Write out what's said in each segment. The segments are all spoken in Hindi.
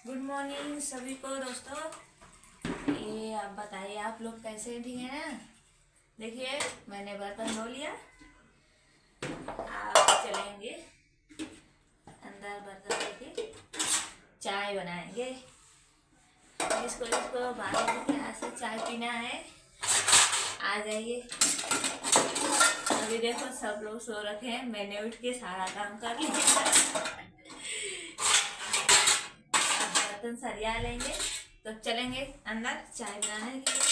गुड मॉर्निंग सभी को दोस्तों। ये आप बताइए, आप लोग कैसे हैं? ठीक है ना? देखिए, मैंने बर्तन धो लिया। आप चलेंगे अंदर बर्तन लेके, चाय बनाएंगे। जिसको जिसको बाबा के हाथ से चाय पीना है आ जाइए। अभी देखो सब लोग सो रखे हैं, मैंने उठ के सारा काम कर लिया। बर्तन सरिया लेंगे तब चलेंगे अंदर चाय बनाने के लिए।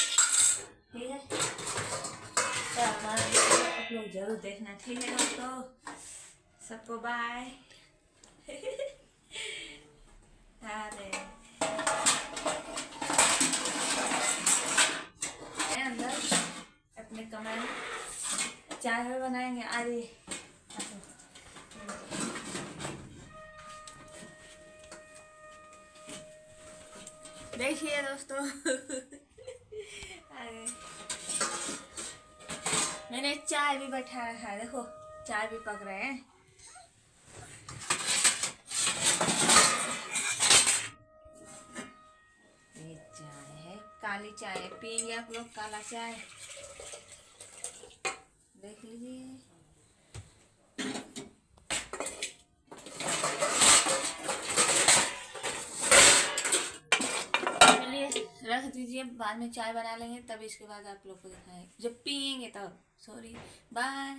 ठीक है, तो हमारा वीडियो आप लोग जरूर देखना। ठीक है दोस्तों, सबको बाय। अरे अंदर अपने कमरे में चाय बनाएंगे। अरे देखिए दोस्तों। अरे मैंने चाय भी बैठा रखा है, देखो चाय भी पक रहे हैं। ये चाय है, काली चाय पियेंगे आप लोग, काला चाय देख लीजिए। रख दीजिए, बाद में चाय बना लेंगे तब इसके बाद आप लोग को दिखाएंगे जब पियेंगे तब। Sorry, bye.